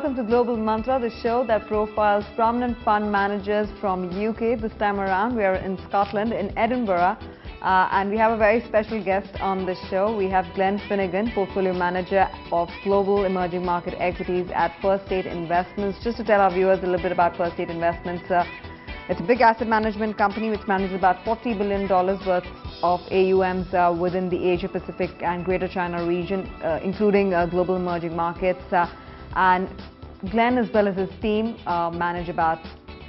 welcome to Global Mantra, the show that profiles prominent fund managers from UK. This time around, we are in Scotland, in Edinburgh, and we have a very special guest on the show. We have Glen Finegan, Portfolio Manager of Global Emerging Market Equities at First State Investments. Just to tell our viewers a little bit about First State Investments, it's a big asset management company which manages about $40 billion worth of AUMs within the Asia Pacific and Greater China region, including global emerging markets. And Glen, as well as his team, manage around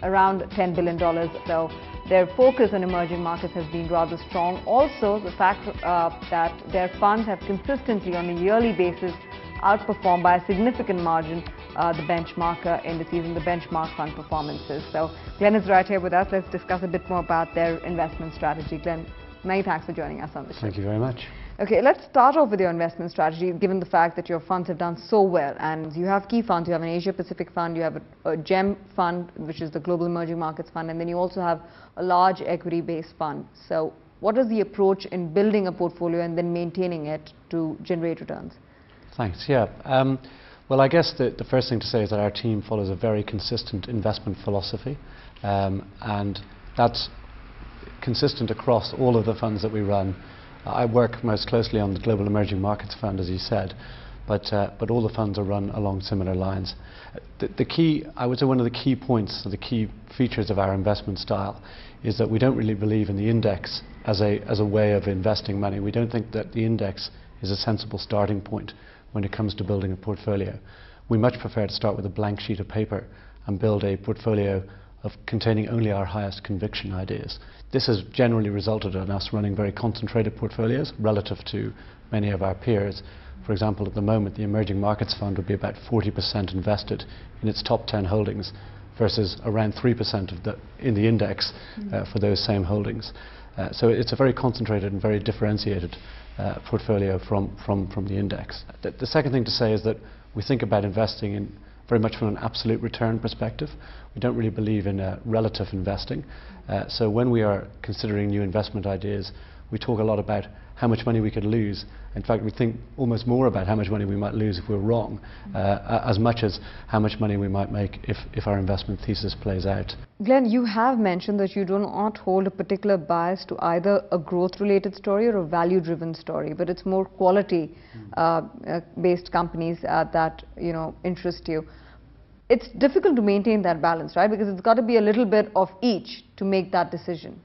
$10 billion. So their focus on emerging markets has been rather strong. Also, the fact that their funds have consistently, on a yearly basis, outperformed by a significant margin the benchmark indices and the benchmark fund performances. So Glen is right here with us. Let's discuss a bit more about their investment strategy. Glen, many thanks for joining us on the show. Thank you very much. Okay, let's start off with your investment strategy, given the fact that your funds have done so well. And you have key funds. You have an Asia Pacific fund, you have a GEM fund, which is the Global Emerging Markets Fund, and then you also have a large equity-based fund. So what is the approach in building a portfolio and then maintaining it to generate returns? Thanks. Yeah. Well, I guess the first thing to say is that our team follows a very consistent investment philosophy, and that's consistent across all of the funds that we run. I work most closely on the Global Emerging Markets Fund, as you said, but all the funds are run along similar lines. The key, I would say, one of the key points, or the key features of our investment style, is that we don't really believe in the index as a way of investing money. We don't think that the index is a sensible starting point when it comes to building a portfolio. We much prefer to start with a blank sheet of paper and build a portfolio containing only our highest conviction ideas. This has generally resulted in us running very concentrated portfolios relative to many of our peers. For example, at the moment, the Emerging Markets Fund would be about 40% invested in its top 10 holdings versus around 3% in the index for those same holdings. So it's a very concentrated and very differentiated portfolio from the index. The second thing to say is that we think about investing in very much from an absolute return perspective. We don't really believe in relative investing. So when we are considering new investment ideas, we talk a lot about how much money we could lose. In fact, we think almost more about how much money we might lose if we're wrong, as much as how much money we might make if our investment thesis plays out. Glen, you have mentioned that you do not hold a particular bias to either a growth-related story or a value-driven story, but it's more quality-based companies that interest you. It's difficult to maintain that balance, right? Because it's got to be a little bit of each to make that decision.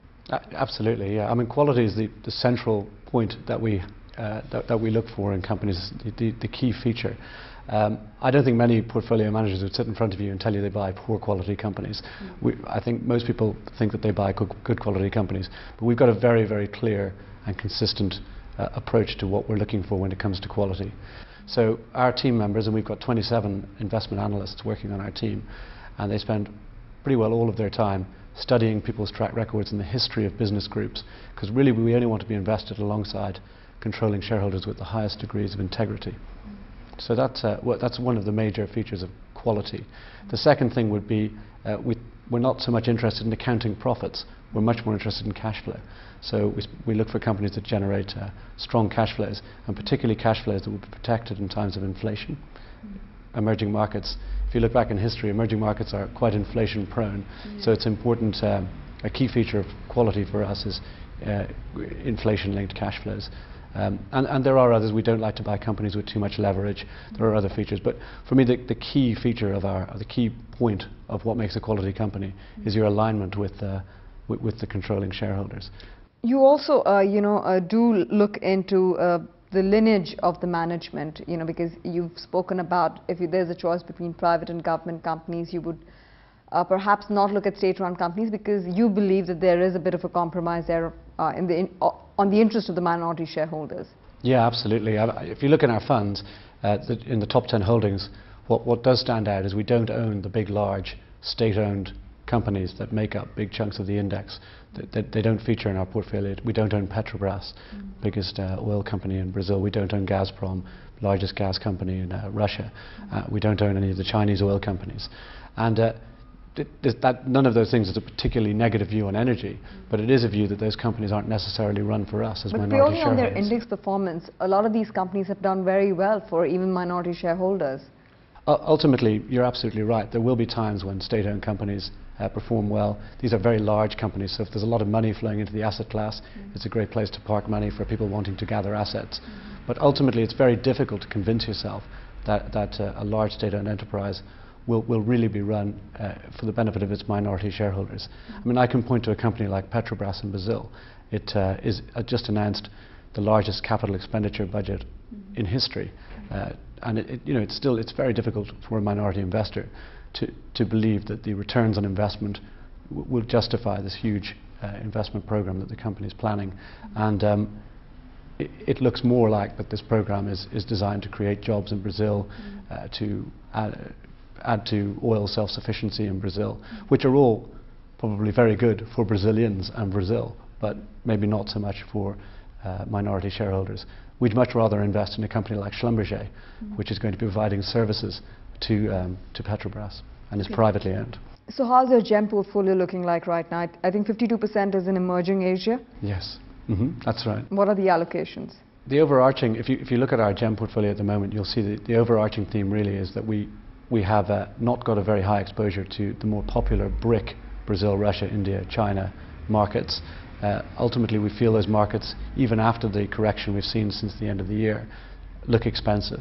Absolutely, yeah. I mean, quality is the central point that we look for in companies, the key feature. I don't think many portfolio managers would sit in front of you and tell you they buy poor quality companies. I think most people think that they buy good quality companies, but we've got a very, very clear and consistent approach to what we're looking for when it comes to quality. So our team members, and we've got 27 investment analysts working on our team, and they spend pretty well all of their time studying people's track records and the history of business groups, because really we only want to be invested alongside controlling shareholders with the highest degrees of integrity. So that's one of the major features of quality. The second thing would be we're not so much interested in accounting profits. We're much more interested in cash flow. So we look for companies that generate strong cash flows, and particularly cash flows that will be protected in times of inflation. Emerging markets, if you look back in history, emerging markets are quite inflation prone. So it's important, a key feature of quality for us is inflation linked cash flows. And there are others. We don't like to buy companies with too much leverage. There are other features, but for me the key feature of the key point of what makes a quality company is your alignment with the controlling shareholders. You also do look into the lineage of the management, because you've spoken about if there's a choice between private and government companies, you would perhaps not look at state-run companies because you believe that there is a bit of a compromise there on the interest of the minority shareholders. Yeah, absolutely. If you look at our funds, in the top 10 holdings, what does stand out is we don't own the big, large, state-owned companies that make up big chunks of the index. They don't feature in our portfolio. We don't own Petrobras, biggest oil company in Brazil. We don't own Gazprom, largest gas company in Russia. We don't own any of the Chinese oil companies. And none of those things is a particularly negative view on energy, but it is a view that those companies aren't necessarily run for us as minority shareholders. But purely on their index performance, a lot of these companies have done very well for even minority shareholders. Ultimately, you're absolutely right. There will be times when state-owned companies perform well. These are very large companies, so if there's a lot of money flowing into the asset class, it's a great place to park money for people wanting to gather assets. But ultimately, it's very difficult to convince yourself that a large state-owned enterprise will really be run for the benefit of its minority shareholders. I mean, I can point to a company like Petrobras in Brazil. It is just announced the largest capital expenditure budget in history. And it's very difficult for a minority investor to believe that the returns on investment will justify this huge investment program that the company is planning. And it looks more like that this program is designed to create jobs in Brazil, to add to oil self-sufficiency in Brazil, which are all probably very good for Brazilians and Brazil, but maybe not so much for minority shareholders. We'd much rather invest in a company like Schlumberger, which is going to be providing services to Petrobras and is privately owned. So how's your GEM portfolio looking like right now? I think 52% is in emerging Asia. Yes, that's right. What are the allocations? The overarching, if you look at our GEM portfolio at the moment, you'll see that the overarching theme really is that we have not got a very high exposure to the more popular BRIC, Brazil, Russia, India, China markets. Ultimately, we feel those markets, even after the correction we've seen since the end of the year, look expensive.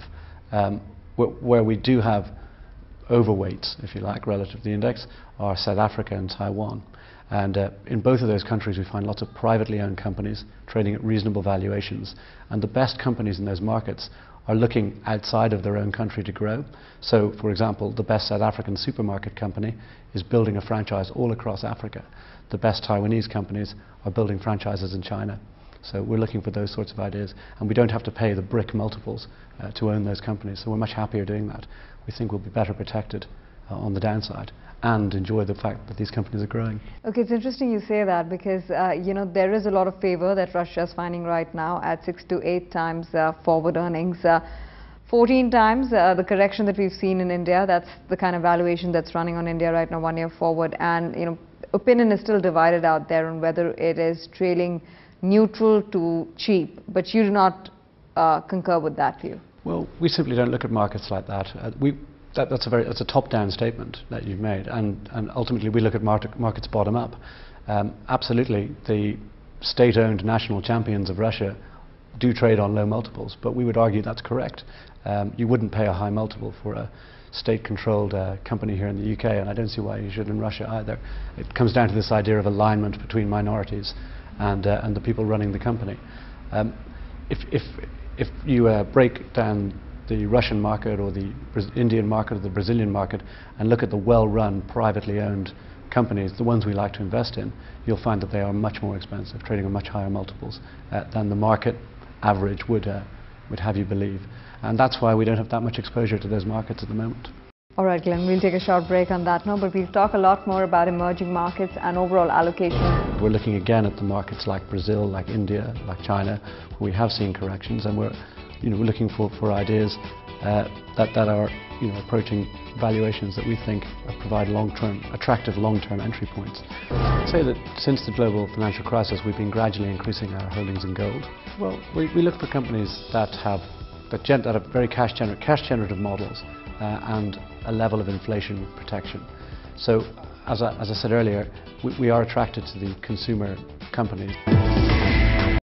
Where we do have overweights, if you like, relative to the index, are South Africa and Taiwan. And in both of those countries, we find lots of privately owned companies trading at reasonable valuations. And the best companies in those markets are looking outside of their own country to grow. So, for example, the best South African supermarket company is building a franchise all across Africa. The best Taiwanese companies are building franchises in China. So we're looking for those sorts of ideas, and we don't have to pay the BRIC multiples to own those companies. So we're much happier doing that. We think we'll be better protected on the downside and enjoy the fact that these companies are growing. Okay, it's interesting you say that because there is a lot of favor that Russia is finding right now at 6 to 8 times forward earnings. 14 times the correction that we've seen in India. That's the kind of valuation that's running on India right now, 1 year forward. And opinion is still divided out there on whether it is trailing neutral to cheap. But you do not concur with that view. Well, we simply don't look at markets like that. That's a top-down statement that you've made, and ultimately we look at markets bottom-up. Absolutely, the state-owned national champions of Russia do trade on low multiples, but we would argue that's correct. You wouldn't pay a high multiple for a state-controlled company here in the UK, and I don't see why you should in Russia either. It comes down to this idea of alignment between minorities and the people running the company. If you break down the Russian market or the Indian market or the Brazilian market and look at the well-run, privately owned companies, the ones we like to invest in, you'll find that they are much more expensive, trading on much higher multiples than the market average would have you believe. And that's why we don't have that much exposure to those markets at the moment. All right, Glenn, we'll take a short break on that now, but we'll talk a lot more about emerging markets and overall allocation. We're looking again at the markets like Brazil, like India, like China, where we have seen corrections, and we're looking for ideas that are approaching valuations that we think provide attractive long-term entry points. I'd say that since the global financial crisis, we've been gradually increasing our holdings in gold. Well, we look for companies that have very cash generative models and a level of inflation protection. So, as I said earlier, we are attracted to the consumer companies.